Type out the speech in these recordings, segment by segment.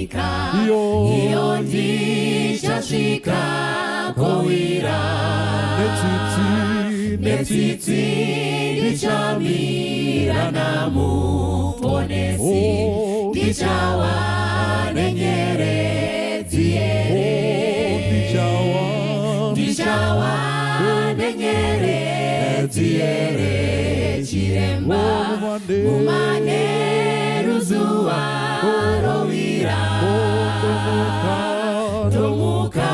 nyika iyo ndichasvika kowira netsitsi ndichamira namuponesi ndichawa nenyeredzi ndichawa nenyeredzi chiremba mumane ruzuva rovira tomuka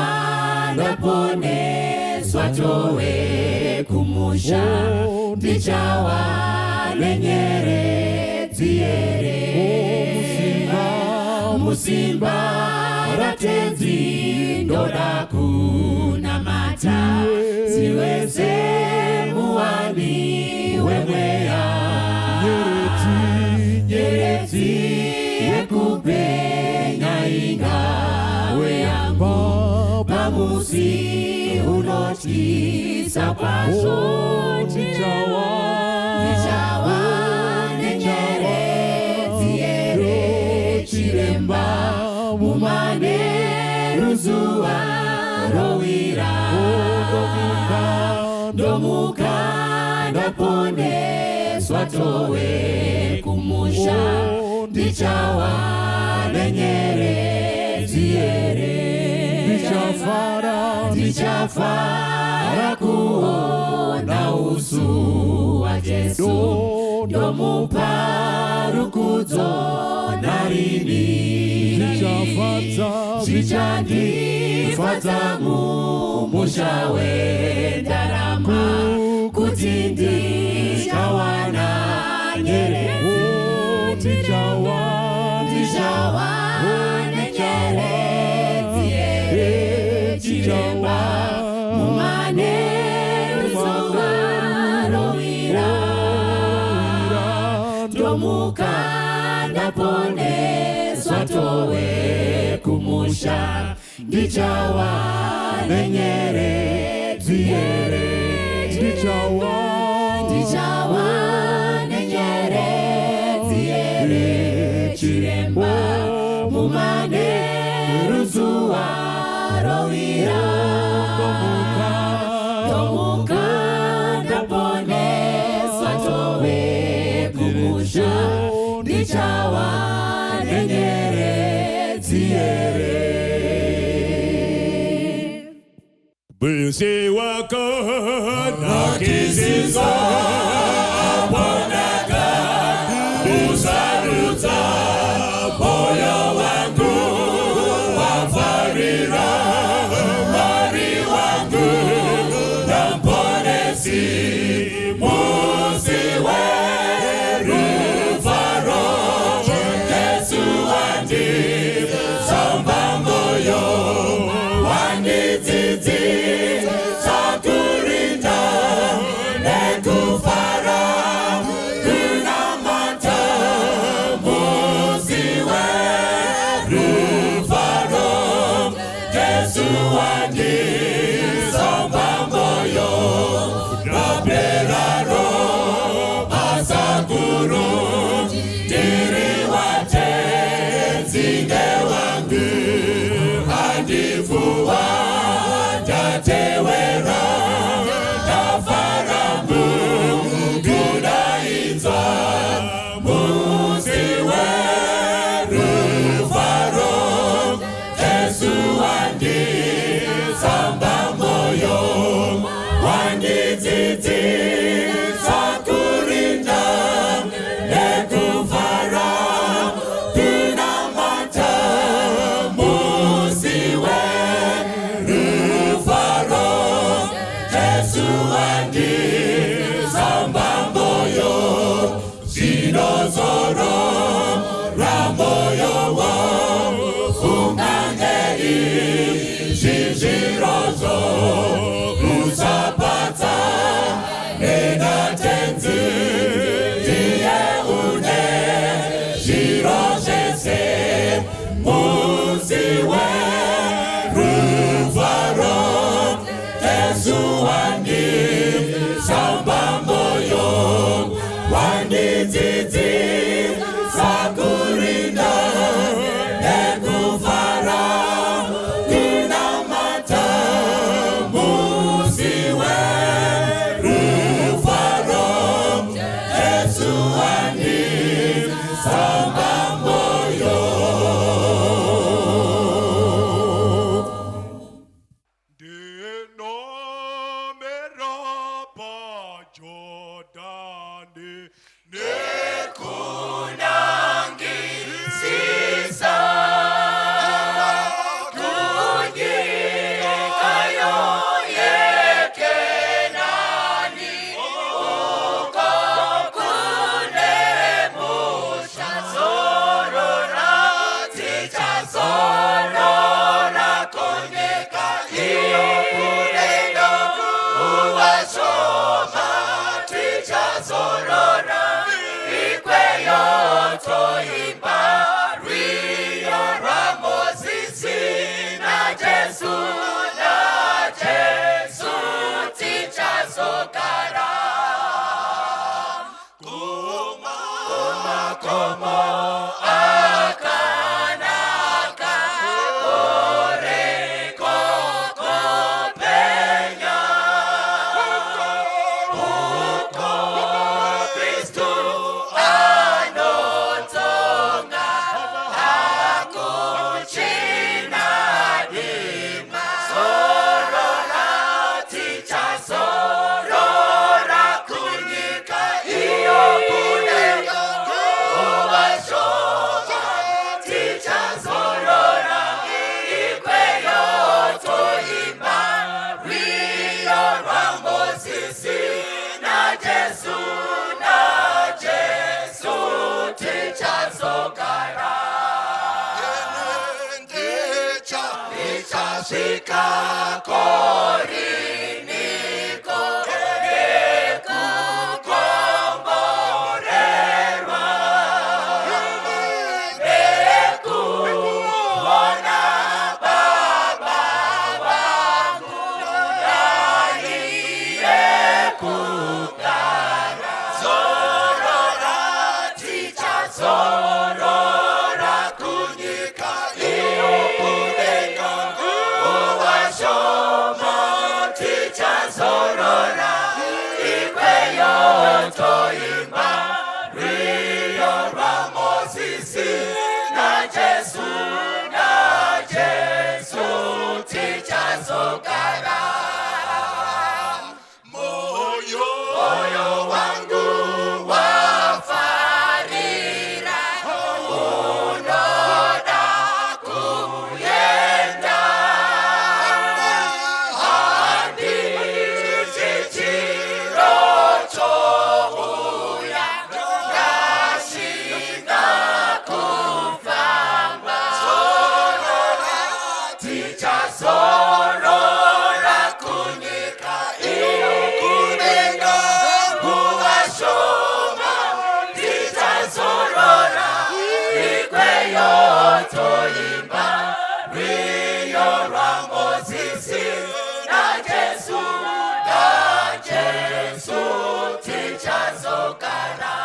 ndaponeswa towe kumusha ndichawa nenyeredzi musimba ratenzi ndoda kunamata siweze muwani wemweya nyeredzi yekupenya ingawe yangu pamusi unotisa kwazvo ndichawa nenyeredzi chiremba mumane ruzuva rovira ndomuka ndaponeswa towe kumusha ndichawa nenyeredzi ndichafara kuona usu wa Jesu ndomupa rukudzo narini zvichandifadza mumusha wendarama kuti ndichawana nyeredzi ndichawa nenyeredzi chiremba mumane ruzuva rovira ndomuka ndaponeswa towe kumusha ndichawa nenyeredzi ndichawa nenyeredzi chiremba mumane ruzuva rovira ndomuka ndaponeswa towe kumusha ndichawa nenyeredzi Bwese wako nakisizo abonaka usarudza moyo wangu wafarira mari wangu namponesi musiwe rufaro Yesu wandi samba moyo wandidzidzi sakurinda nekufara kunamata musiwe rufaro Yesu wandi samba moyo raperaro asakuru diri wate zinge wangu andifuwa datewera dafarambu gudainza musiwe rufaro Yesu wandi samba moyo wandi dzidzi sakurinda nekufara kunamata toimba rwiyo rwa Mozisi na Jesu tichazogara komo akanaka koreko kopenya uko Kristu anotonga akuchina dima sorora tichazorora kunyika iyo kunenga uwashoma tichazorora ikweyo toimba rwiyo rwa Mozisi na Jesu tichazogara ichasvika koriniko nekukomborerwa nekuona Baba vangu raiye kugara zorora tichazorora kunyika iyo kunenga uwashoma tichazorora ikweyo toimba rwiyo rwa Mozisi na Jesu tichazogara moyo wangu wafarira unoda kuyenda hadi chichirocho uya nashinga kufamba zorora tichazorora kunyika iyo kunenga uwashoma tichazorora ikweyo toimba rwiyo rwa Mozisi na Jesu tichazogara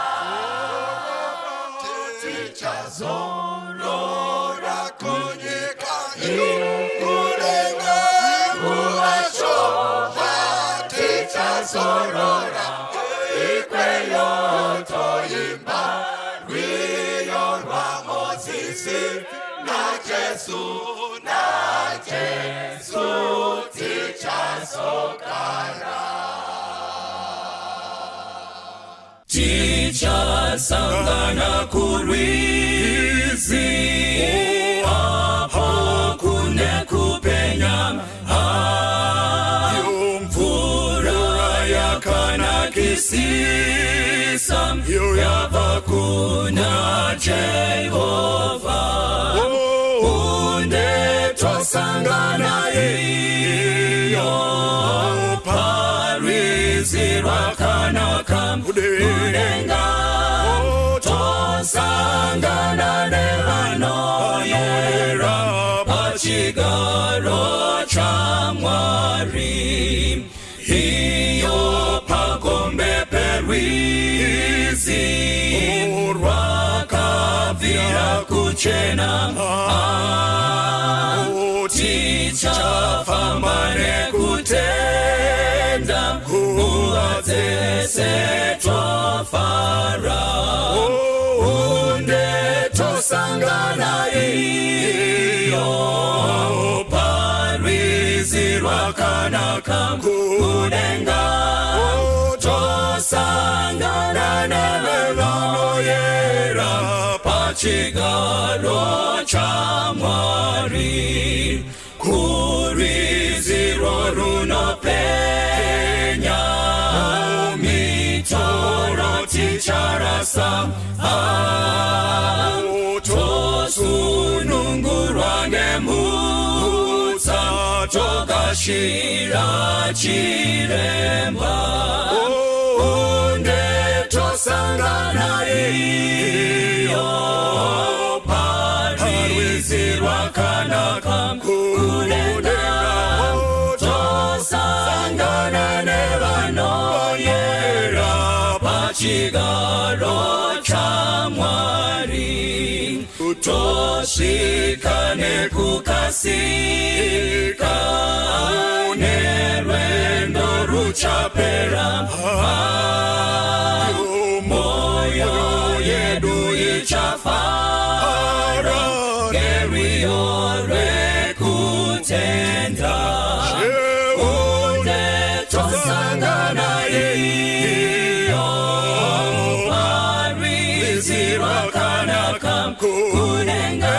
tichazorora kunyika iyo kunenga uwashoma tichazorora ikweyo toimba rwiyo rwa Mozisi na Jesu tichazogara tichasangana kurwizi hapo kune kupenya mvura yakanakisisa yava kuna Jehova unde twasangana iyo parwizi rwakanaka udenga twasangana nevanoyera pachigaro cha Mwari iyo pagombe perwizi rwakavira kuchena tichafamba nekutenda nguva dzese twafara unde tosangana iyo parwizi rwakanaka kudenga tosangana nevanoyera pachigaro cha Mwari kurwiziro runopenya mitoro ticharasa tosunungurwa ngemutsa togashira chiremba unde tosangana iyo moyo parizirwa kanaka kudenga tosangana nevanoyera pachigaro cha Mwari tosvika nekukasika nerwendo ruchapera moyo yedu ichafara ngeriyo rekutenda une tosangana iyo parizirwa kanaka kudenga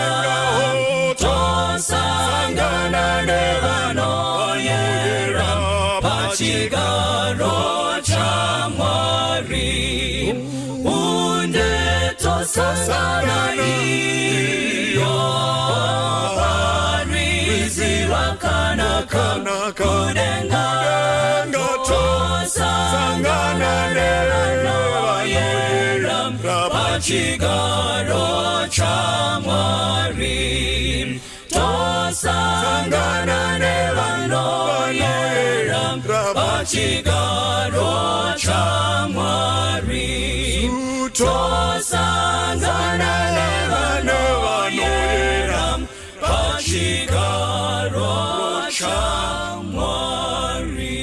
tosangana nevanoyera pachigaro cha Mwari unde tosangana iyo parizirwa kanaka kudenga tosangana nevanoyera pachigaro cha Mwari tosangana nevanoyera pachigaro cha Mwari tosangana nevanoyera pachigaro cha Mwari.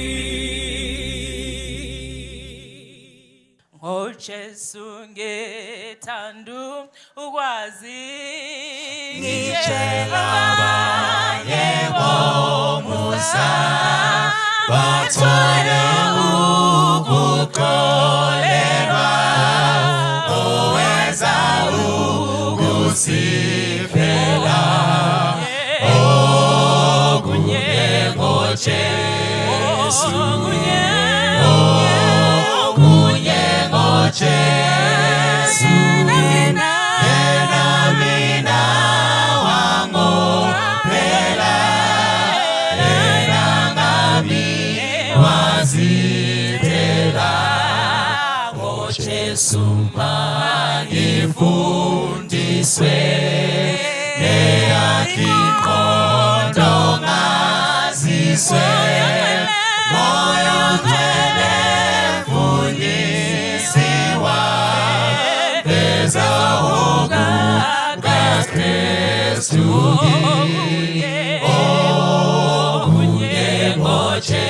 Jesu ngetandu ukwazi ngichelabanye bomusa bathole ukuqolerwa owenza ukusifela okunye ngoJesu Jesu yena mina wango pela yena ngami wazitela ngo Jesu mangifundiswe neyakikondo ngaziswe moyo ngele fundisiwa Zahogu Kristu okunye ngoJesu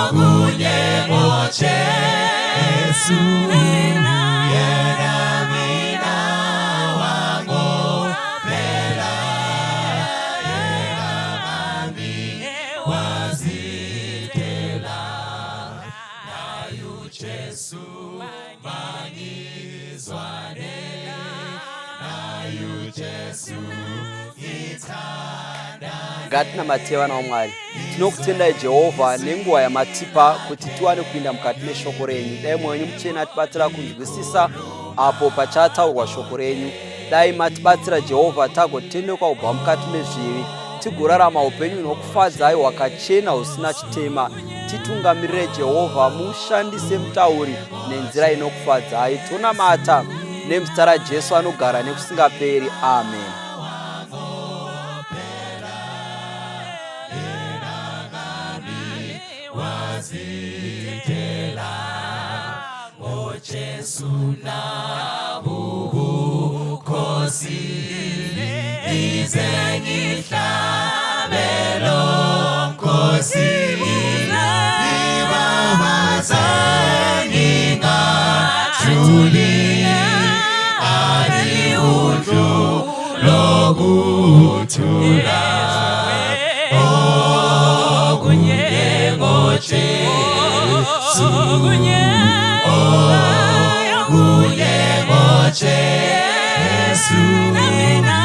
okunye ngoJesu yena mina wango phela yena ngami wazitela nayu Jesu mangizwane nayu Jesu ngithanda ngati namatewa na Mwari tinokutenda Jehova nenguwa ya matipa kuti tiwane kupinda mukati meshoko renyu dai mwenyu muchena atibatsira kunzwisisa apo pachataurwa shoko renyu dai matibatsira Jehova tagotendeukwa kubva mukati mezvivi tigorarama upenyu hunokufadzai hwakachena husina chitema titungamirire Jehova mushandise mutauri nenzira inokufadzai tonamata nemuzita raJesu anogara nekusingaperi amen. Jesu na bubukosi izengihlavelo nkosi ibabazangi ngajuli ari udlu lokuthula okunye ngoJesu Jesu yena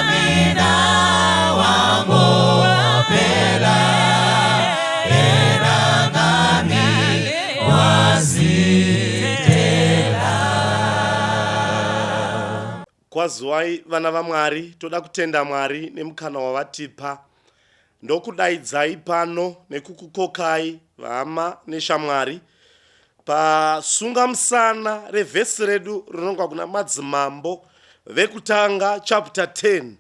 mina wango phela yena ngami wazitela. Kwaziwai vana vaMwari toda kutenda Mwari nemukana wavatipa ndokudaidzai pano nekukukokai vama neshamwari pasungamusana revhesi redu rinonga kuna madzimambo vekutanga chapter 10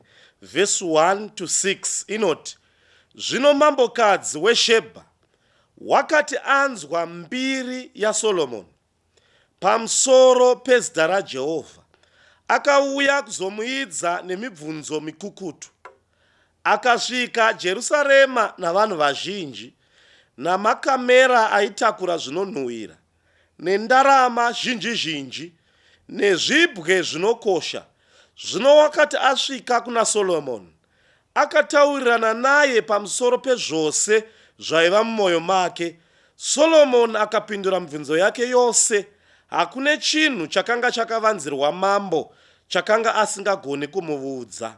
verse 1 to 6 inoti, zvino mambokadzi weShebha wakati anzwa mbiri yaSolomoni pamusoro pezita raJehovha, akauya kuzomuidza nemibvunzo mikukutu. Akasvika Jerusarema navanhu vazhinji, namakamera aitakura zvinonhuhwira, nendarama zhinji zhinji, nezvibwe zvinokosha. Zvino wakati asvika kuna Solomoni, akataurirana naye pamusoro pezvose zvaiva mumwoyo make. Solomoni akapindura mibvunzo yake yose. Hakune chinhu chakanga chakavanzirwa mambo chakanga asingagoni kumuudza.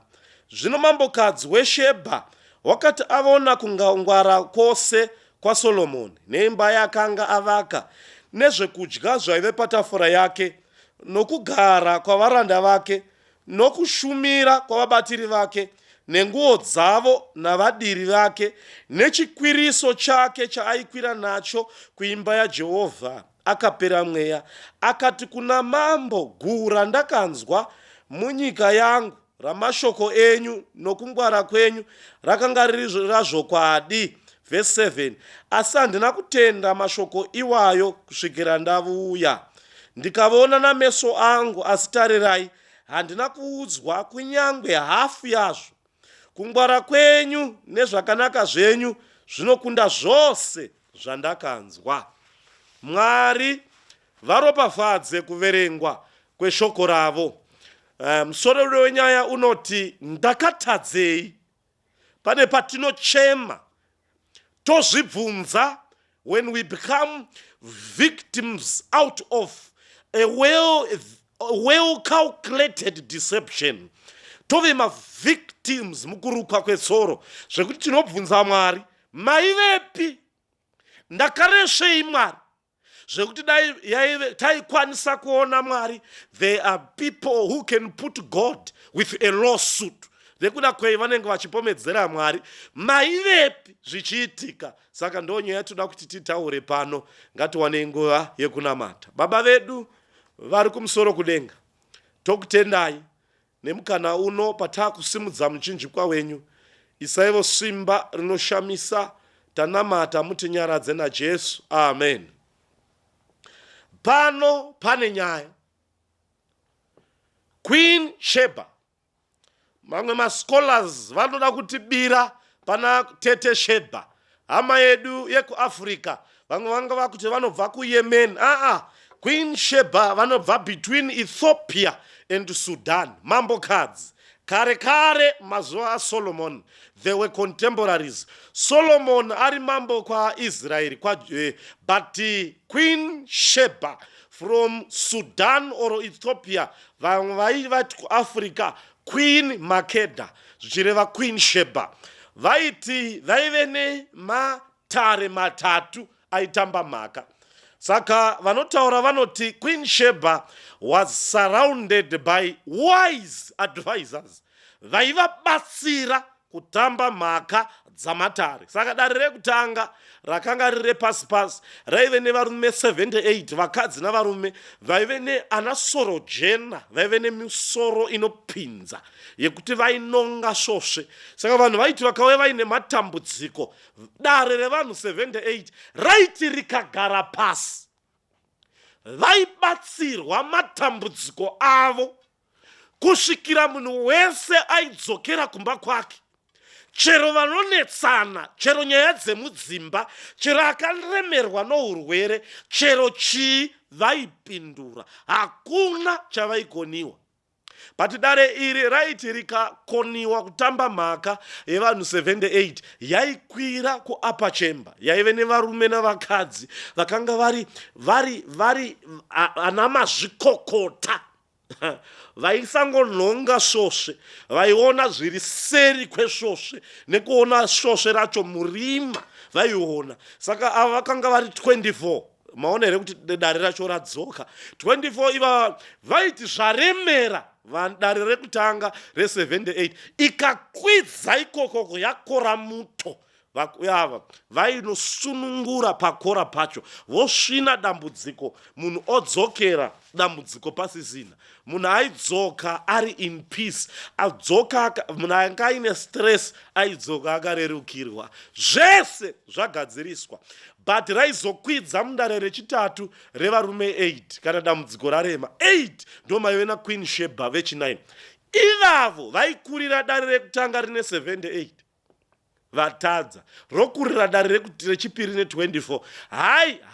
Zvino mambokadzi weShebha wakati avona kungwara kwose kwaSolomoni, neimba yakanga avaka, nezvekudya zvaive patafura yake, nokugara kwavaranda vake, nokushumira kwavabatiri vake, nenguo dzavo navadiri vake, nechikwiriso chake chaaikwira nacho kuimba yaJehovha, akapera mweya. Akati kuna mambo, gura ndakanzwa munyika yangu ramashoko enyu nokungwara kwenyu rakanga riri razvokwadi. Verse 7, asi handina kutenda mashoko iwayo kusvikira ndavuya. Ndikavona nameso angu, asi tarirai, handina kuudzwa kunyangwe hafu yazvo. Kungwara kwenyu nezvakanaka zvenyu zvinokunda zvose zvandakanzwa. Mwari varopafadze kuverengwa kweshoko ravo. Musoro wenyaya unoti, ndakatadzei. Pane patinochema tozvibvunza, when we become victims out of a well calculated deception. Tove victims mukurukwa kwesoro, zvekuti tinobvunza Mwari, maivepi? Ndakareshei Mwari? Zvekuti taikwanisa kuona Mwari, there are people who can put God with a lawsuit. Nekuda kwei vanenge vachipomedzera Mwari, maivepi zvichiitika? Saka ndonyaya toda kuti titaure pano, ngatiwane nguva yekunamata. Baba vedu vari kumusoro kudenga, tokutendai nemukana uno patakusimudza muchinjikwa wenyu. Isaivo simba rinoshamisa, tanamata muti nyaradze naJesu. Amen. Pano pane nyaya. Queen Sheba. Mamwe mascholars vanoda kutibira pana tete Sheba, hama yedu yekuAfrica. Vamwe vanga vakuti vanobva kuYemen. Queen Sheba vanobva between Ethiopia and Sudan. Mambokadzi. Kare mazuva aSolomon, they were contemporaries. Solomon ari mambo kwa Israel, but Queen Sheba from Sudan or Ethiopia, vaiva kuAfrica, Queen Makeda, zvireva Queen Sheba. Vaiti vaivene matare matatu aitamba maka. Saka vanotaura vanoti Queen Sheba was surrounded by wise advisors. Vaivabatsira kutamba maka dzamatare. Saka dare rekutanga rakanga rire pasi raive nevarume 78, vakadzi navarume vaive neanasoro jena, vaive nemisoro inopinza yekuti vainonga svosve. Saka vanhu vaiti vakauya vaine matambudziko, dare revanhu 78 raiti rikagara pasi, vaibatsirwa matambudziko avo kusvikira munhu wese aidzokera kumba kwake. Chero vanonetsana, chero nyaya dzemudzimba, chero akaremerwa nourwere, chero chii, vaipindura. Hakuna chavaikoniwa. But dare iri raiti rikakoniwa kutamba maka yevanhu 78 yaikwira kuupper chamber, yaive nevarume navakadzi vakanga vari ana mazvikokota. Vaisangonhonga svosve, vaiona zviri seri kwesvosve, nekuona svosve racho murima vaiona. Saka ava vakanga vari 24. Maona here kuti dare racho radzoka 24. Iva vaiti zvaremera dare rekutanga re78 ikakwidza ikoko yakora muto, vakuyava vainosunungura pakora pacho vosvina dambudziko, munhu odzokera dambudziko pasisina. Munhu aidzoka ari in peace, adzoka munhu anga aine stress aidzoka akarerukirwa. Zvese zvagadziriswa, but raizokwidza mudare rechitatu revarume 8 kana dambudziko rarema 8 ndo maive naQueen Sheba vechi9. Ivavo vaikurira dare rekutanga rine 78 vatadza, rokurira dare rechipiri ne24.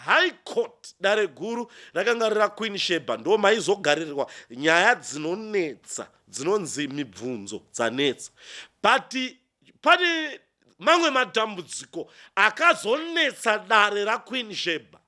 High court dare guru rakanga rira Queen Sheba ndo maizogarirwa nyaya dzinonetsa dzinonzi mibvunzo dzanetsa. But pane mamwe madambudziko akazonetsa dare raQueen Sheba.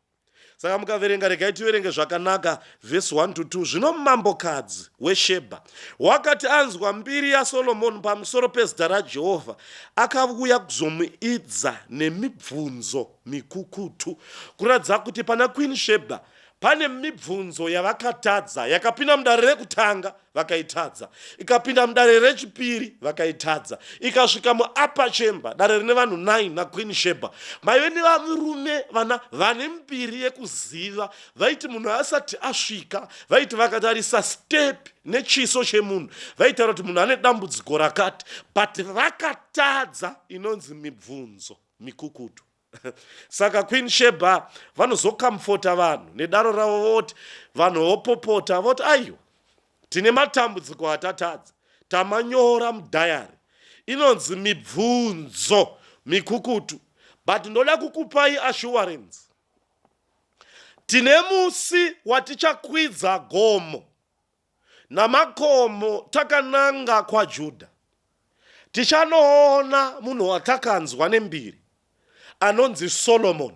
Saka mukaverenga, regai tiverenge zvakanaka verse 1 to 2. Zvino mambokadzi weSheba wakati anzwa mbiri yaSolomoni pamusoro pezita raJehovha, akauya kuzomuidza nemibvunzo mikukutu, kuratidza kuti pana Queen Sheba pane mibvunzo yavakatadza, yakapinda mudare rekutanga vakaitadza, ikapinda mudare rechipiri vakaitadza, ikasvika muupper chamber dare rine vanhu 9 naQueen Sheba. Maive nevarume vane mbiri yekuziva, vaiti munhu asati asvika, vaiti vakatarisa step nechiso chemunhu, vaitaura kuti munhu ane dambudziko rakati, but vakatadza inonzi mibvunzo mikukutu. Saka Queen Sheba vanozokamfota vanhu nedaro ravo voti, vanhu vopopota voti, aiyo tine matambudziko atatadza, tamanyora mudhayari, inonzi mibvunzo mikukutu, but ndoda kukupai assurance. Tine musi watichakwidza gomo namakomo takananga kwaJudha, tichanoona munhu watakanzwa nembiri anonzi Solomon.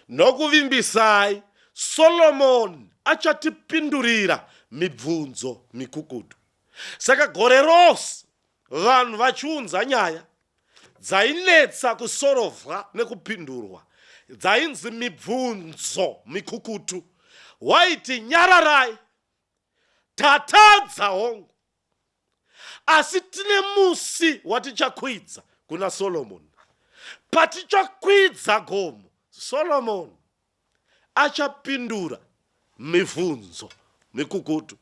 Nokuvimbisai, Solomon achatipindurira mibvunzo mikukutu. Saka gore rose vanhu vachiunza nyaya dzainetsa kusorovhwa nekupindurwa, dzainzi mibvunzo mikukutu, waiti nyararai, tatadza hongu, asi tine musi watichakwidza kuna Solomon. Patichakwidza gomo, Solomon achapindura mibvunzo mikukutu.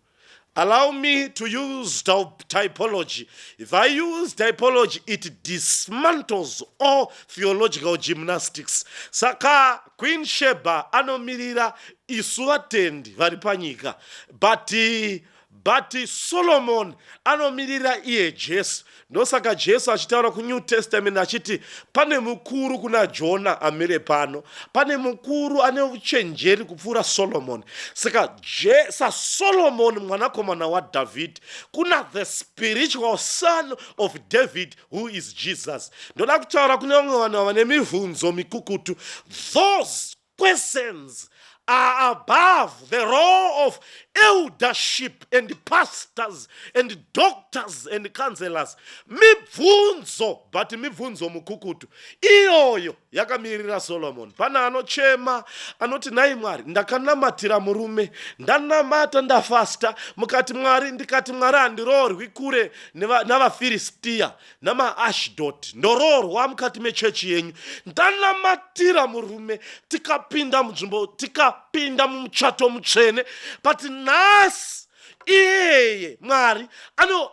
Allow me to use typology. If I use typology, it dismantles all theological gymnastics. Saka Queen Sheba anomirira isu vatendi vari panyika, but Solomon anomirira iye Jesu. Ndosaka Jesu achitaura kuNew Testament achiti pane mukuru kuna Jona amire pano, pane mukuru ane uchenjeri kupfuura Solomon. Saka Solomon mwanakomana waDavid, kuna the spiritual son of David who is Jesus. Ndoda kutaura kune vamwe vanhu vane mibvunzo mikukutu. Those questions are above the role of eldership and pastors and doctors and counselors. Mibvunzo, but mibvunzo mukukutu iyoyo yakamirira Solomon. Pana anochema anoti, nai Mwari, ndakanamatira murume, ndanamata ndafasta, mukati Mwari ndikati Mwari handiroorwi kure navaFilistia namaAshdod, ndoroorwa mukati mechechi yenyu. Ndanamatira murume, tikapinda munzvimbo, tikapinda mumuchato mutsvene, but nhasi iyeye Mwari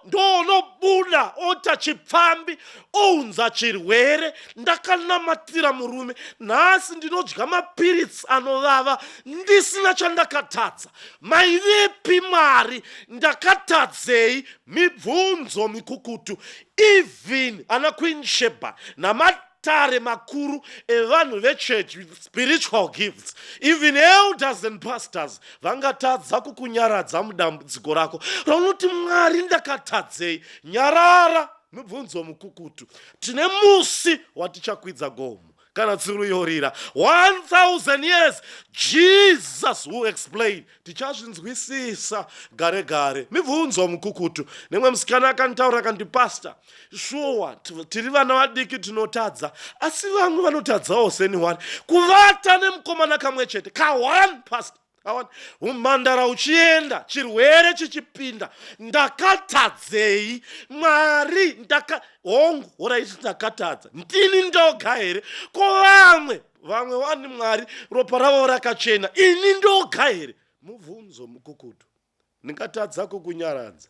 ndonobuda ota chipfambi, ounza chirwere, ndakanamatira murume, nhasi ndinodya mapiritsi anovava, ndisina chandakatadza. Maivepi Mwari, ndakatadzei? Mibvunzo mikukutu. Even ana Queen Sheba namatare makuru evanhu vechurch with spiritual gifts, even elders and pastors, vangatadza kukunyaradza mudambudziko rako raunoti Mwari ndakatadzei. Nyarara mibvunzo mukukutu. Tine musi watichakwidza gomo kana tsiru yorira 1000 years. Jesus who explained, tichazvinzwisisa gare gare. Mibvunzo mukukutu. Nemwe musikana akanitaura akandi, pastor, sure tiri vana vadiki tinotadza, asi vamwe vanotadzawo seniwani. Kuvata nemukomana kamwe chete ka one pastor umhandara uchienda, chirwere chichipinda, ndakatadzei Mwari, hongu oraiti ndakatadza, ndini ndoga here? Ko vamwe vani Mwari ropa ravo rakachena, ini ndoga here? Mubvunzo mukukutu. Ndingatadza kukunyaradza,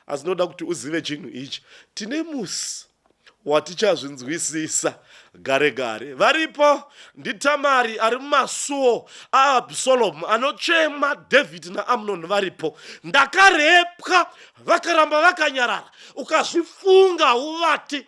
asi noda kuti uzive chinhu ichi. Tine musi watichazvinzwisisa gare gare. Varipo ndiTamari ari mumasuo aAbsalomu anochema David naAmnon varipo. Ndakarepwa vakaramba vakanyarara. Ukazvifunga uvati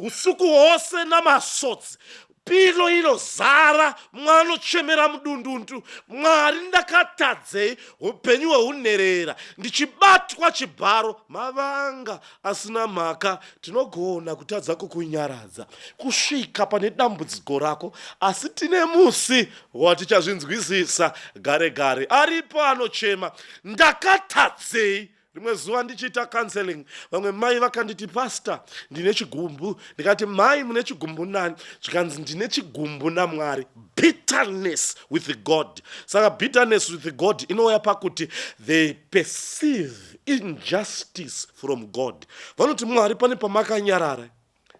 usiku hwose namasodzi. Pilo inozara, mwanochemera mudundundu. Mwari ndakatadzei, upenyu hweunerera. Ndichibatwa chibharo, mavanga asina mhaka. Tinogona kutadza kukunyaradza kusvika pane dambudziko rako, asi tine musi watichazvinzwisisa gare gare. Aripo anochema, ndakatadzei. Rimwe zuva ndichiita counseling, vamwe mai vakanditi, pastor, ndine chigumbu. Ndikati, mai mune chigumbu nani? Zvikanzi ndine chigumbu naMwari. Bitterness with God. Saka bitterness with God inouya pakuti they perceive injustice from God. Vanoti Mwari pane pamakanyarara.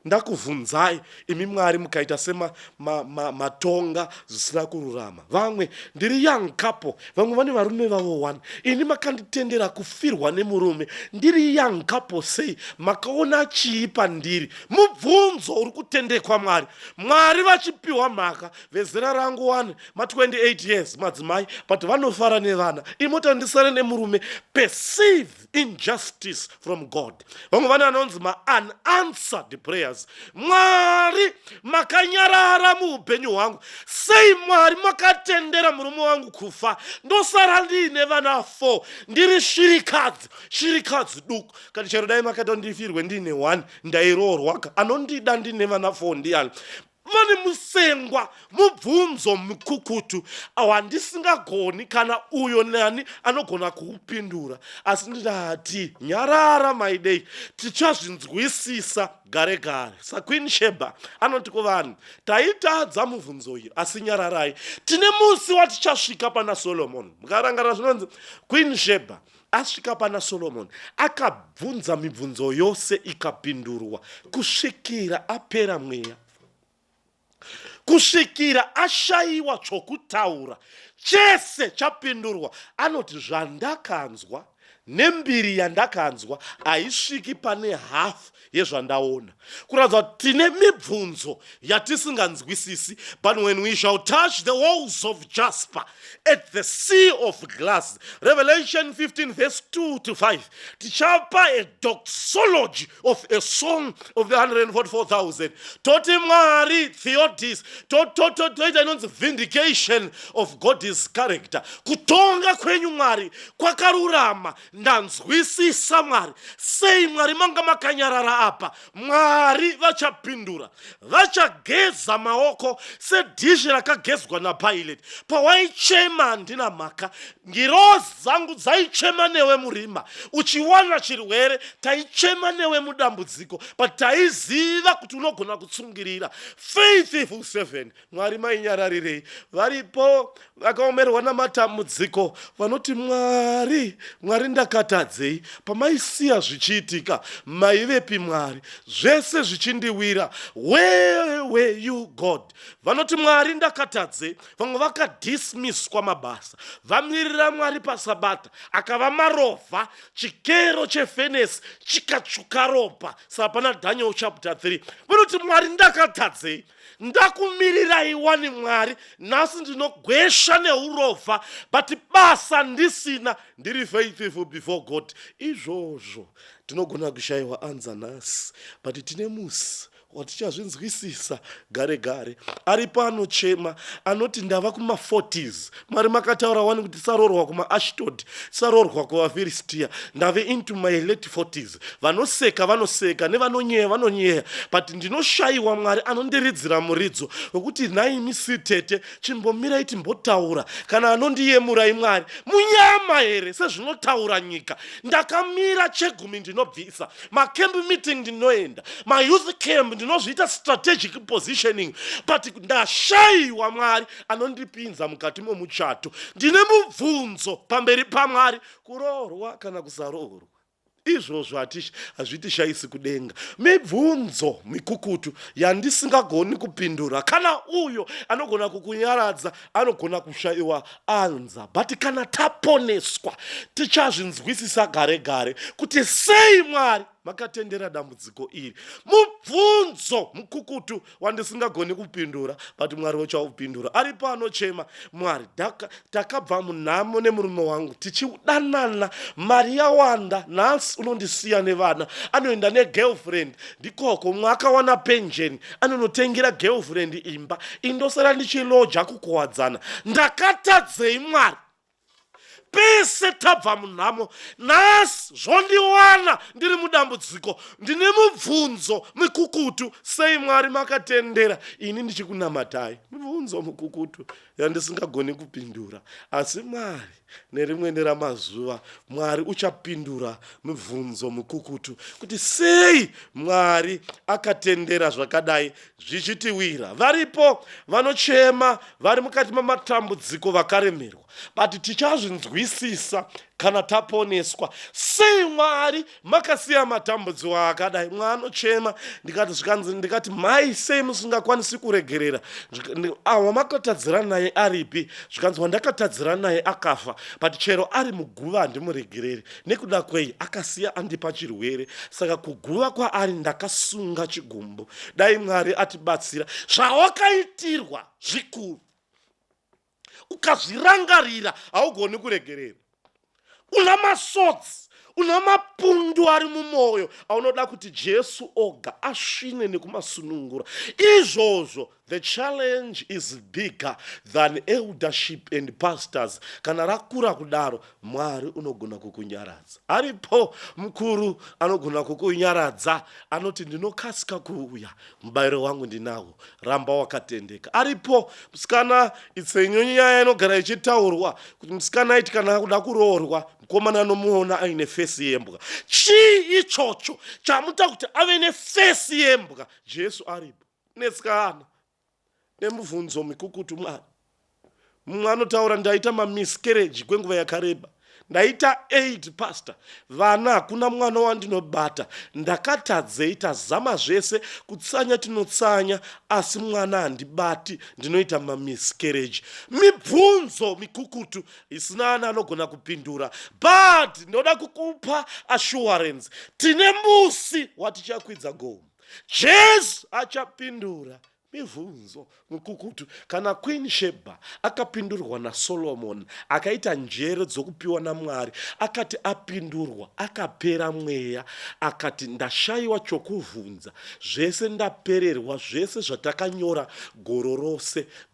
Ndakuvhunzai imi Mwari mukaita sema matonga zvisina kururama. Vamwe ndiri young couple, vamwe vane varume vavo 1. Ini makanditendera kufirwa nemurume. Ndiri young couple sei makaona chii pandiri? Mubvunzo uri kutendekwa Mwari. Mwari vachipiwa mhaka vezera rangu 1 ma28 years madzimai, but vanofara nevana. Imota ndisare nemurume. Perceive injustice from God. Vamwe vane vanonzi unanswered prayers. Mwari makanyarara muupenyu hwangu. Sei Mwari makatendera murume wangu kufa? Ndosara ndine vana 4. Ndiri shirikadzi duku. Kati chero dai makata ndifirwe ndine 1 ndairoorwa. Anondida ndine vana 4 ndiani? Vane musengwa, mubvunzo mukukutu awandisingagoni kana uyo nani anogona kuupindura. Asi ndati nyarara my day, tichazvinzwisisa gare gare. Queen Sheba anoti kuvanhu, taitadza mubvunzo uyu asi nyararai. Tine musi watichasvika pana Solomon. Mukarangarira zvinonzi Queen Sheba asvika pana Solomon akabvunza mibvunzo yose ikapindurwa kusvikira apera mweya, kusvikira ashayiwa chokutaura, chese chapindurwa. Anoti zvandakanzwa nembiri yandakanzwa haisviki pane hafu yezvandaona. Kuratidza kuti tine mibvunzo yatisinganzwisisi, but when we shall touch the walls of jasper at the sea of glass, Revelation 15 verse 2 to 5, tichapa a doxology of a song of the 144,000. Toti Mwari theodis, toita inonzi vindication of God's character. Kutonga kwenyu Mwari kwakarurama. Ndanzwisisa Mwari. Sei Mwari manga makanyarara apa? Mwari vachapindura, vachageza maoko sedhishi rakagezwa naPilate. Pawaichema handina mhaka, ngirozi dzangu dzaichema newe murima. Uchiwana chirwere taichema newe mudambudziko, but taiziva kuti unogona kutsungirira. Faithful 7. Mwari mainyararirei. Varipo vakaomerwa namatambudziko vanoti Mwari ndakatadzei. Pamaisiya zvichiitika maivepi Mwari? Zvese zvichindiwira, where were you God? Vanoti Mwari ndakatadzei. Vamwe vakadismisswa mabasa, vamirira Mwari pasabata, akava marovha, chikero chefenesi chikatsvuka ropa. Saka pana Daniel chapter 3 vanoti Mwari ndakatadzei. Ndakumirirai wani Mwari, nhasi ndinogwesha neurovha, but basa ndisina, ndiri faithful before God. Izvozvo tinogona kushayiwa anza nhasi, but tine musi watichazvinzwisisa gare gare. Aripo anochema anoti ndava kuma40s. Mwari makataura wani kuti tisarorwa kumaAshdod, tisarorwa kuvaFiristia. Ndave into my late 40s. Vanoseka nevanonyeya, but ndinoshayiwa Mwari anondiridzira muridzo wekuti nhai misi tete chimbomirai timbotaura. Kana anondiyemurai Mwari munyama here sezvinotaura nyika. Ndakamira chegumi ndinobvisa, macamp meeting ndinoenda, mayouth camp ndinozviita strategic positioning, but ndashayiwa Mwari anondipinza mukati momuchato. Ndine mubvunzo pamberi paMwari, kuroorwa kana kusaroorwa. Izvozvo hazvitishayisi kudenga. Mibvunzo mikukutu yandisingagoni kupindura. Kana uyo anogona kukunyaradza, anogona kushayiwa anza. But kana taponeswa, tichazvinzwisisa gare gare kuti sei Mwari makatendera dambudziko iri. Mubvunzo mukukutu wandisingagoni kupindura, but Mwari uchaupindura. Ari pano chema, Mwari takabva munhamo nemurume wangu tichidanana, mari yawanda, nhasi unondisiya nevana, anoenda negirlfriend, ndikoko mwakawana pension, anonotengera girlfriend imba, indosara ndichiloja kukuwadzana. Ndakatadzei Mwari, pese tabva munhamo, nhasi zvondiwana ndiri mudambudziko, ndine mubvunzo mikukutu, sei Mwari makatendera ini ndichikunamatai. Mibvunzo mikukutu yandisingagoni kupindura, asi Mwari nerimwe neramazuva Mwari uchapindura mibvunzo mikukutu, kuti sei Mwari akatendera zvakadai zvichitiwira. Varipo vanochema vari mukati mamatambudziko vakaremerwa, but tichazvinzwisisa kana taponeswa. Sei Mwari makasiya matambudziko akadai? Mwanochema ndikati mai, sei musingakwanisi kuregerera? Wamakatadzira naye aripi? Zvikanzi wandakatadzira naye akafa, but chero ari muguva handimuregerere. Nekuda kwei? Akasiya andipa chirwere, saka kuguva kwaari ndakasunga chigumbu. Dai Mwari atibatsira. Zvawakaitirwa zvikuru, ukazvirangarira haugoni kuregerera. Una masodzi, una mapundu ari mumwoyo aunoda kuti Jesu oga asvine nekumasunungura. Izvozvo, the challenge is bigger than eldership and pastors. Kana rakura kudaro, Mwari unogona kukunyaradza. Aripo mukuru anogona kukunyaradza, anoti ndinokasika kuuya, mubayiro wangu ndinawo, ramba wakatendeka. Aripo musikana, itsenyonyaya inogara ichitaurwa kuti musikana aiti kana kuda kuroorwa, mukomana anomuona aine fesi yembwa. Chii ichocho chamuta kuti ave nefesi yembwa? Jesu aripo nesikana nemubvunzo mikukutu. Mumwe anotaura, ndaita mamiscarriage kwenguva yakareba, ndaita 8 pastor, vana hakuna mwana wandinobata, ndakatadzei, tazama zvese kutsanya tinotsanya, asi mwana handibati, ndinoita mamiscarriage. Mibvunzo mikukutu isina ana anogona kupindura, but ndoda kukupa assurance, tine musi watichakwidza gomo. Jesu achapindura mibvunzo mikukutu. Kana Queen Sheba akapindurwa naSolomon, akaita njere dzokupiwa naMwari, akati apindurwa, akapera mweya, akati ndashayiwa chokuvhunza, zvese ndapererwa, zvese zvatakanyora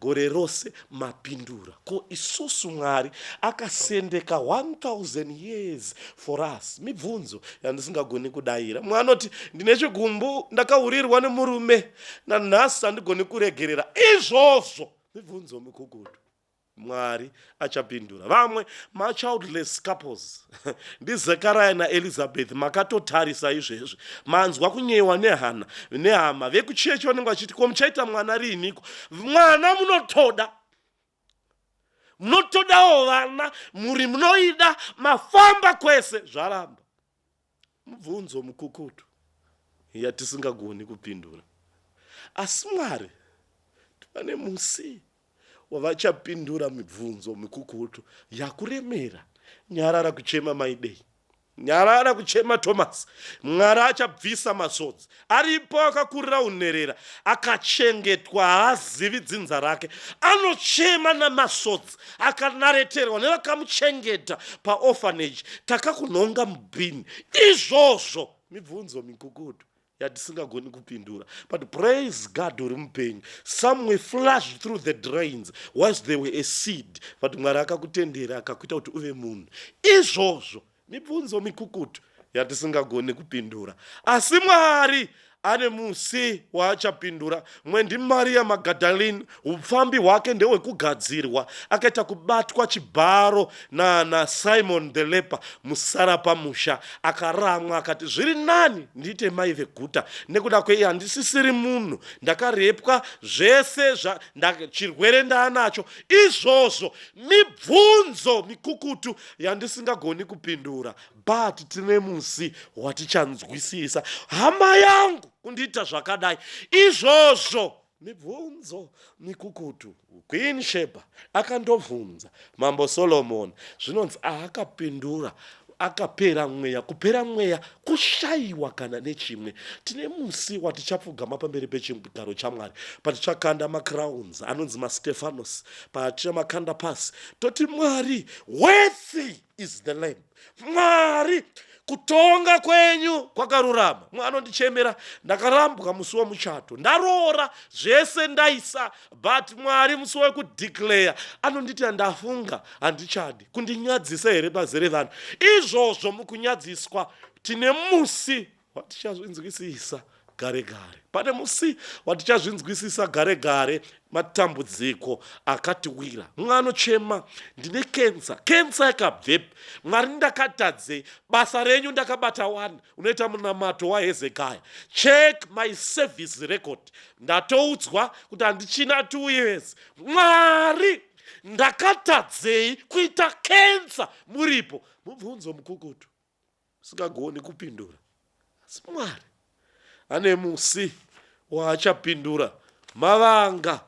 gore rose mapindura. Ko isusu Mwari akasendeka 1000 years for us. Mibvunzo yandisingagoni kudayira. Mwe anoti ndine chigumbu, ndakaurirwa nemurume, nanhasi handigoni kuregerera. Izvozvo mibvunzo mikukutu, Mwari achapindura. Vamwe childless couples ndiZekaria naElizabeth makatotarisa izvezvi, manzwa kunyewa nehama vekuchechi vanenge vachiti ko muchaita mwana riiniko? Mwana munotodawo vana, muri munoida, mafamba kwese, zvaramba. Mibvunzo mikukutu yatisingagoni kupindura, asi Mwari pane musi wavachapindura mibvunzo mikukutu yakuremera. Nyarara kuchema Maidei, nyarara kuchema Thomas. Mwari achabvisa masodzi. Aripo akakurira unherera, akachengetwa, haazivi dzinza rake, anochema namasodzi, akanareterwa nevakamuchengeta paorphanage, takakunhonga mubhini. Izvozvo mibvunzo mikukutu yatisingagoni kupindura, but praise God uri mupenyu. Some were flushed through the drains whilst they were a seed, but Mwari akakutendera akakuita kuti uve munhu. Izvozvo mibvunzo mikukutu yatisingagoni kupindura, asi Mwari ane musi waachapindura. Mwe ndiMaria Magdalene, upfambi hwake ndehwekugadzirwa, akaita kubatwa chibharo na Simon the leper musara pamusha, akaramwa akati zviri nani ndiite mai veguta, nekuda kweiye handisisiri munhu, ndakarepwa zvese chirwere ndaanacho. Izvozvo mibvunzo mikukutu yandisingagoni kupindura, but tine musi watichanzwisisa. Hama yangu kundiita zvakadai, izvozvo mibvunzo mikukutu. Queen Sheba akandobvunza mambo Solomon, zvinonzi akapindura, akapera mweya. Kupera mweya kushayiwa kana nechimwe. Tine musi watichapfugama pamberi pechigaro chaMwari, patichakanda macrowns anonzi maStefanos, patichamakanda pasi toti Mwari, worthy is the Lamb. Mwari, kutonga kwenyu kwakarurama. Anondichemera, ndakarambwa musi womuchato, ndaroora zvese ndaisa, but Mwari musi wekudeclare anonditi andafunga handichadi, kundinyadzisa here pazere vanhu. Izvozvo mukunyadziswa tine musi watichazvinzwisisa gare gare. Pane musi watichazvinzwisisa gare gare matambudziko akatiwira. Mwanochema, ndine kensa yakabvepi? Mwari ndakatadzei, basa renyu ndakabata 1, unoita munamato waHezekaya. Check my service record, ndatoudzwa kuti handichina 2 years. Mwari ndakatadzei kuita kensa muripo? Mubvunzo mukukutu singagoni kupindura. Asi Mwari ane musi waachapindura mavanga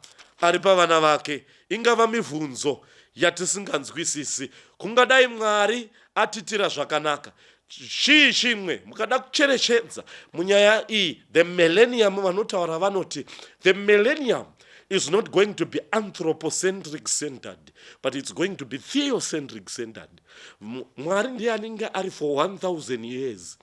ari pavana vake, ingava mibvunzo yatisinganzwisisi. Kungadai Mwari atitira zvakanaka. Chii chimwe mukada kucherechedza munyaya iyi, the millennium, vanotaura vanoti the millennium is not going to be anthropocentric centered, but it's going to be theocentric centered. Mwari ndiye anenge ari for 1000 years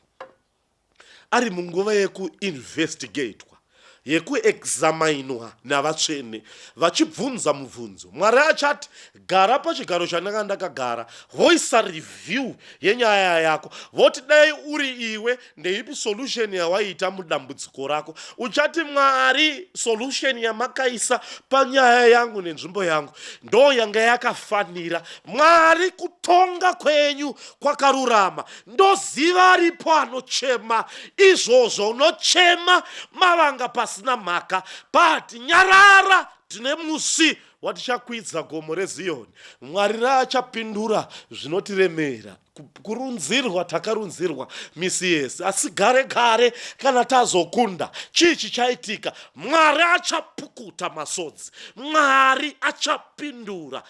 ari munguva yekuinvestigatwa, yekuexaminwa navatsvene, vachibvunza mubvunzo. Mwari achati, gara pachigaro chananga ndakagara, voisa review yenyaya yako, voti dai uri iwe ndeipi solution yawaita mudambudziko rako. Uchati, Mwari, solution yamakaisa panyaya yangu nenzvimbo yangu ndo yanga yakafanira. Mwari, kutonga kwenyu kwakarurama. Ndoziva aripo anochema, izvozvo unochema mavanga pasina mhaka, but nyarara, tine musi watichakwidza gomo reZioni. Mwari raachapindura zvinotiremera. Kurunzirwa takarunzirwa misi yese, asi gare gare kana tazokunda chii chichaitika? Mwari achapukuta masodzi, Mwari achapindura.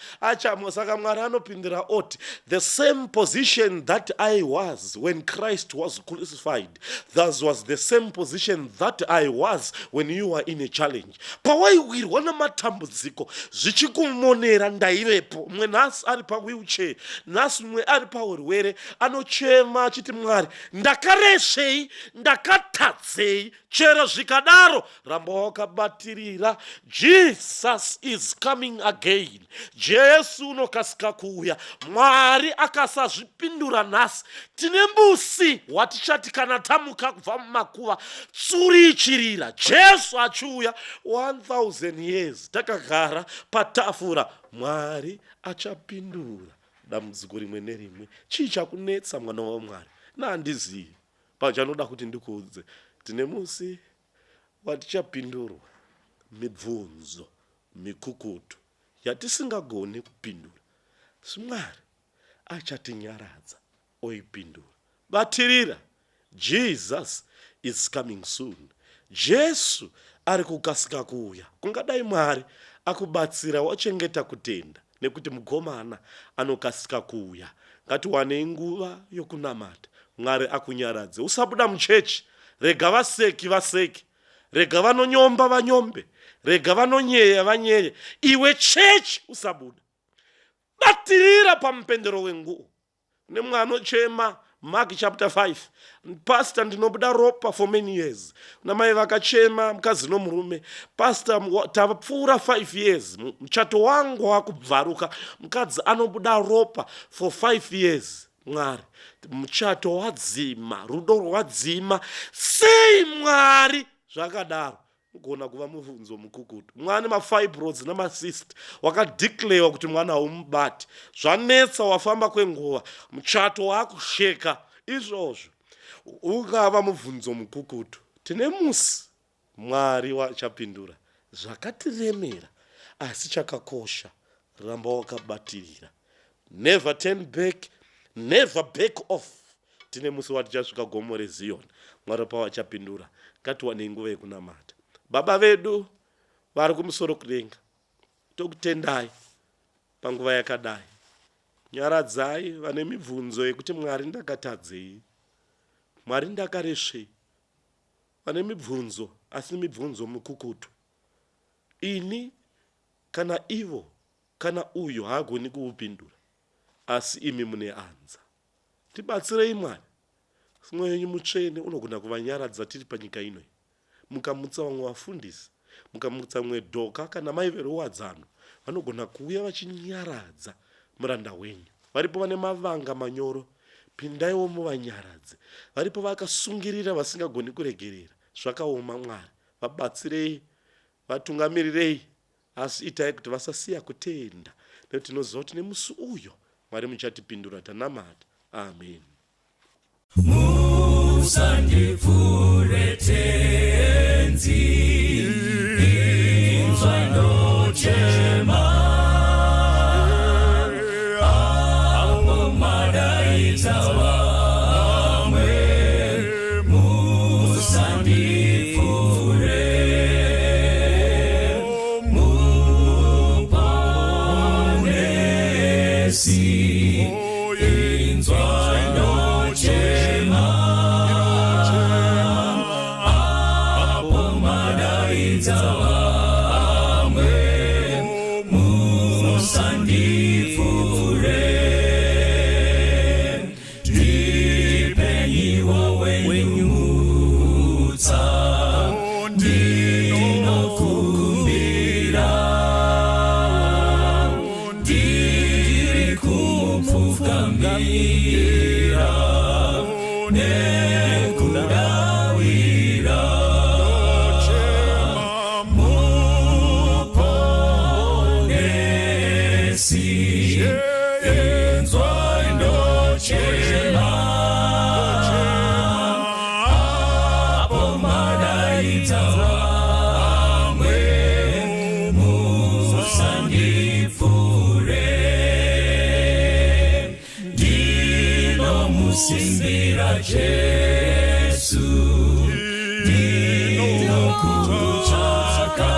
Saka Mwari anopindura oti, the same position that I was when Christ was crucified, that was the same position that I was when you were in a challenge. Pawaiwirwa namatambudziko zvichikumonera ndaivepo. Mwe nhasi ari pawheelchair, nhasi mwe ari paurwere, anochema achiti, Mwari, ndakareshei, ndakatadzei. Chero zvikadaro, ramba wakabatirira. Jesus is coming again. Jesu unokasika kuuya. Mwari akasazvipindura nhasi, tine musi watichati kana tamuka kubva mumakuva, tsuri ichirira, Jesu achiuya 1000 years takagara patafura, Mwari achapindura dambudziko rimwe nerimwe. Chii chakunetsa mwana waMwari? Nandizivi pachanoda kuti ndikuudze, tine musi watichapindurwa mibvunzo mikukutu yatisingagoni kupindura. Mwari achatinyaradza oipindura. Batirira, Jesus is coming soon. Jesu ari kukasika kuuya. Kungadai Mwari akubatsira wachengeta kutenda, nekuti mukomana anokasika kuuya. Ngatiwane nguva yokunamata, Mwari akunyaradze. Usabuda muchechi, rega vaseki vaseki, rega vanonyomba vanyombe, rega vanonyeya vanyeye. Iwe chechi usabuda. Batirira pamupendero wenguo. Nemwana ochema, Mark chapter 5. Pastor, ndinobuda ropa for many years. Namai vakachema, mkazi nomurume. Pastor, tapfuura 5 years. Mchato wangu wakubvaruka. Mkazi anobuda ropa for 5 years. Mwari, muchato wadzima, rudo rwadzima, sei Mwari zvakadaro? Gona kuva mubvunzo mukukutu. Mwana mafibroids namacyst wakadeclarewa kuti mwana haumubati, zvanetsa, wafamba kwenguva, muchato wakusheka, izvozvo ungava mubvunzo mukukutu. Tine musi Mwari wachapindura zvakatiremera, asi chakakosha, ramba wakabatirira. Never turn back, never back off. Tine musi watichasvika gomo reZion, Mwari pawachapindura. Ngatiwane nguva yekunamata. Baba vedu vari kumusoro kudenga, tokutendai panguva yakadai. Nyaradzai vane mibvunzo yekuti Mwari ndakatadzei, Mwari ndakaresvei, vane mibvunzo asi mibvunzo mukukutu. Ini kana ivo kana uyo haagoni kuupindura, asi imi mune anza. Tibatsirei Mwari, mwoyo wenyu mutsvene unogona kuvanyaradza tiri panyika ino. Mukamutsa vamwe vafundisi, mukamutsa vamwe dhoka kana maiverowadzano, vanogona kuuya vachinyaradza muranda wenyu. Varipo vane mavanga manyoro, pindaiwo muvanyaradze. Varipo vakasungirira vasingagoni kuregerera, zvakaoma Mwari. Vabatsirei, vatungamirirei, asi itai kuti vasasiya kutenda. Nekuti tinoziva kuti nemusi uyo Mwari muchatipindura. Tanamata. Amen. Musandipfure tenzi, inzwa ndochema, apo madaidza vamwe. Musandipfure, muponesi, inzwa ndochema, apo madaidza vamwe. Musandipfure, ndipenyiwo wenyu mutsa, ndinokumbira, ndiri kumupfukamira nekudawira. Muponesi, inzwa ndochema, apo madaidza vamwe. Musandipfure, ndinomusimbira Jesu, ndinokutsvaka,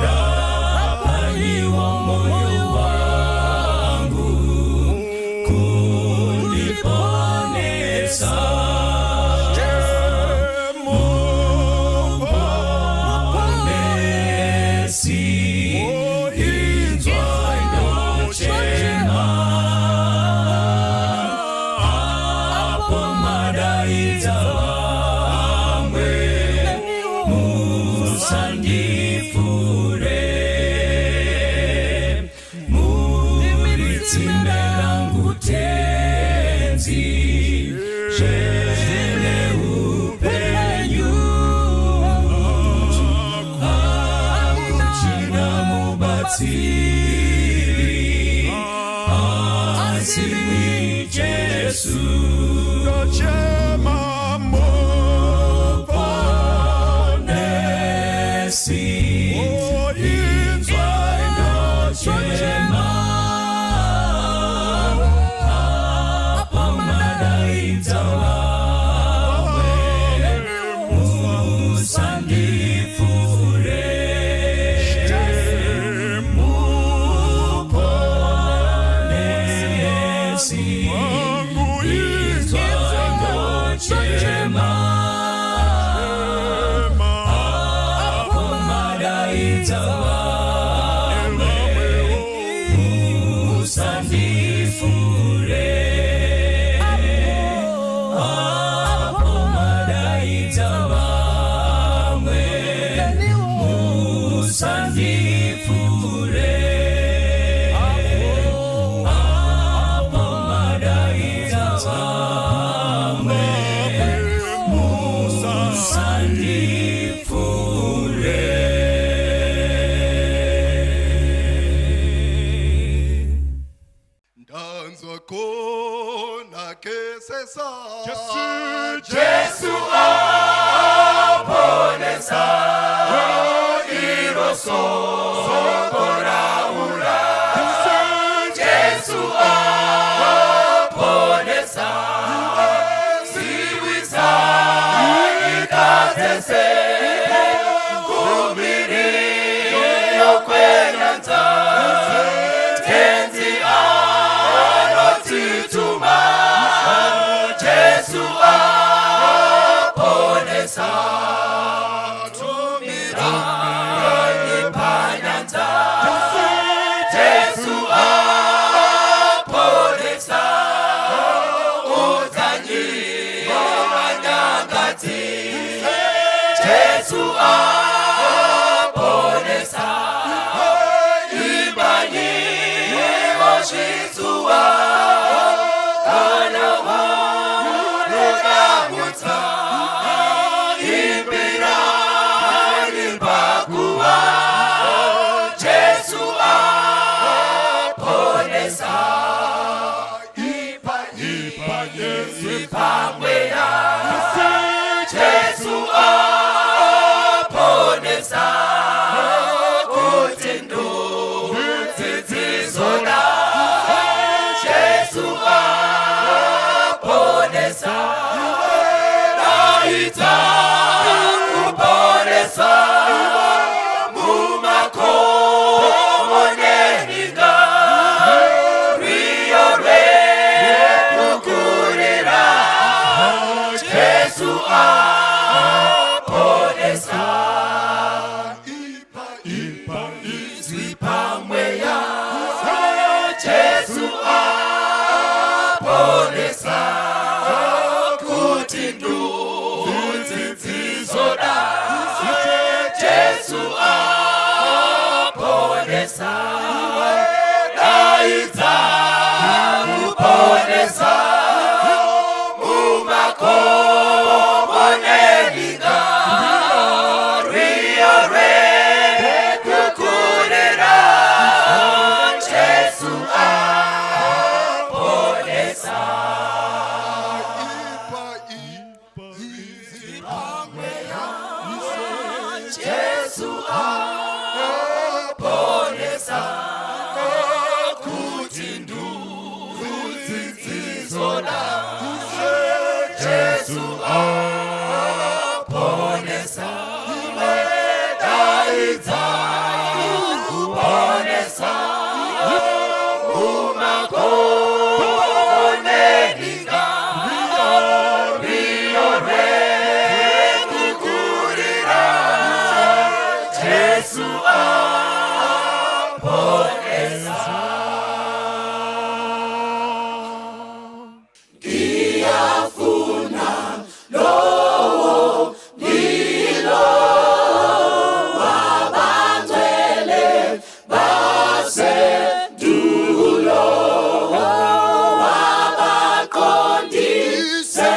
rapanyiwa moyo wangu kundiponesa. Muponesi, inzwa ndochema, apo madaidza vamwe. Musandipfure, muritsimbe rangu tenzi, zvene upenyu, hakuchina mubatsiri, asi Jesu. Muponesi, inzwa ndochema, apo madaidza vamwe. Musandipfure, muponesi, inzwa ndochema, apo madaidza vamwe. Musandipfure, Jesu aponesa, iroso sokoraura. Jesu aponesa, siwisa ikatese, kumiri yokwenyanza, tenzi anotituma. Jesu aponesa, tumira nipanyanta. Jesu aponesa, utanyi manyangati. Jesu aponesa, ibanyi oshizua. Jesu aponesa, kutindu titizona. Jesu aponesa, naita kuponesa, mumako moneninga, riore kukurira. Jesu aponesa, izipamweya. Jesu aponesa, kutindu titizoda. Jesu aponesa, naita kuponesa, mumako moneninga, riore kukurira. Jesu aponesa, Jesu aponesa, kutindu titizoda. Jesu aponesa, naita kuponesa, mumako moneninga, riore kukurira. Jesu aponesa. Kiafuna lowo nilo wabantwele basendulo, wabaqondise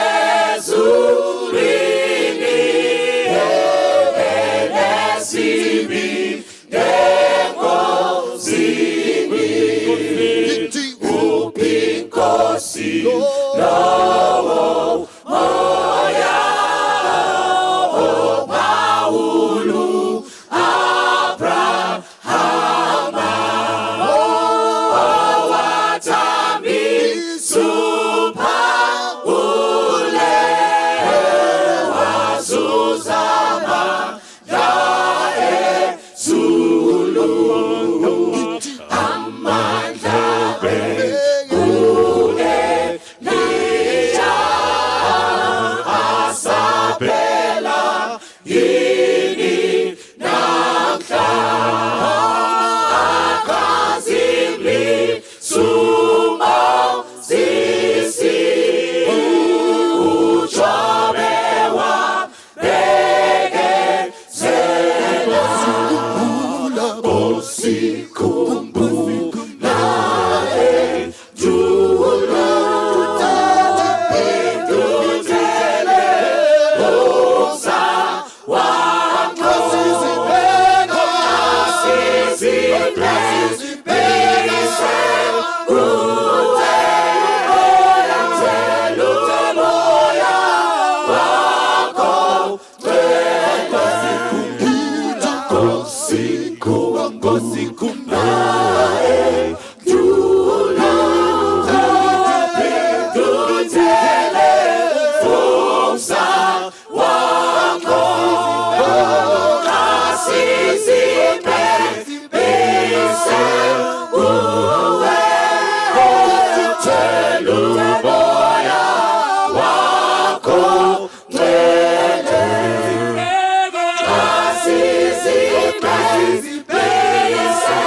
ezulwini, elesimi ngengozini. Upinkosi lowo moya oMawulu Abrahama, owatambisupa ule wazuzama ya ezulu. Amandla ku-Elija asabela yini namhla, akazimli sumo sisi, uJobe wabekezela. Osikhumbula endulo, induthele uza wakho ngcwele asizibhekise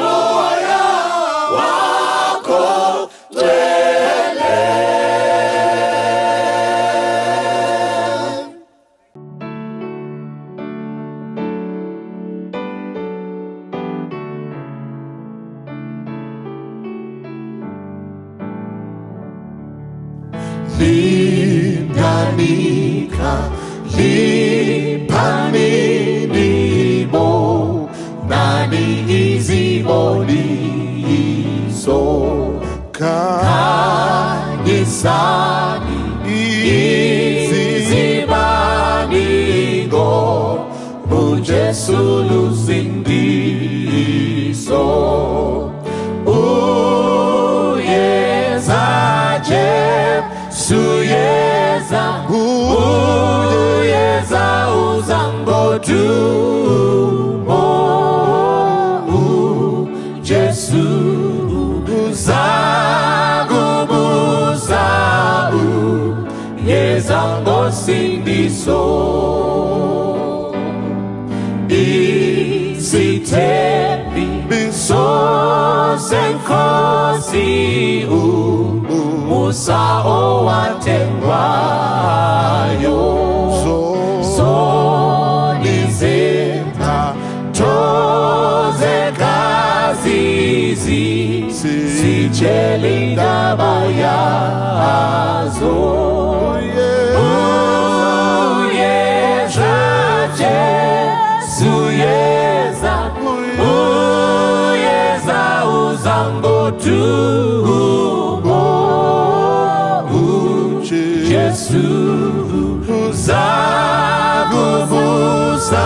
umoya wakho ngcwele. Linganika liphaminibo nani iziboniso khanyisani izibaningo uJesu lusindiso uyeza uyeza uzangodumo uJesu uzakubusa uyeza ngosindiso isithembi senkosi umusa owatengwayo sonizitha tozekazizi sitshele indaba yazo uyeza Jesu uyeza uzangodumo uJesu uzakubusa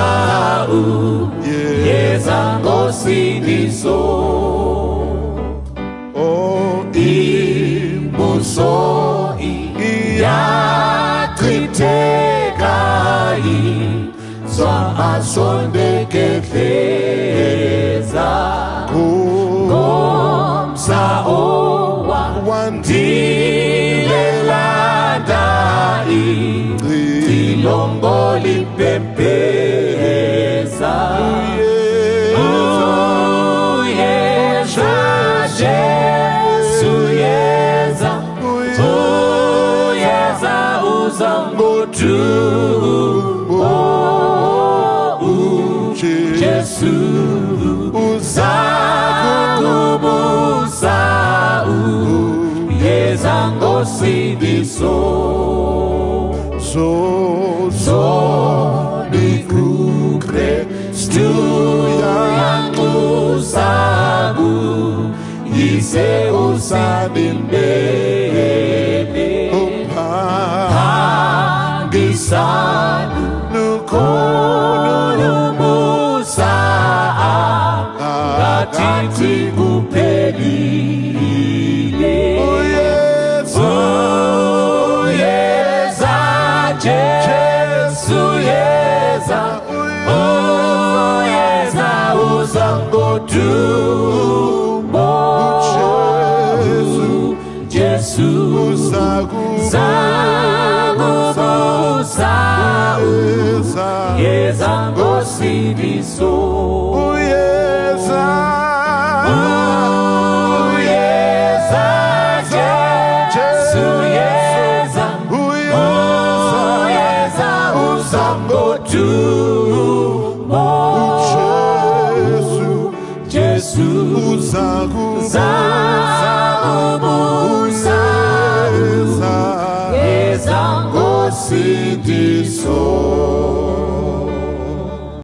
uyeza ngosindiso imbuso iyachitheka yizwa asondekehleza ngomsa owandilelanda ilongo limpempeza uyeza Jesu uyeza uzangodumo uJesu uzakubusa uyeza ngosindiso ni kuKristu yangusagu yise usanimele hangisani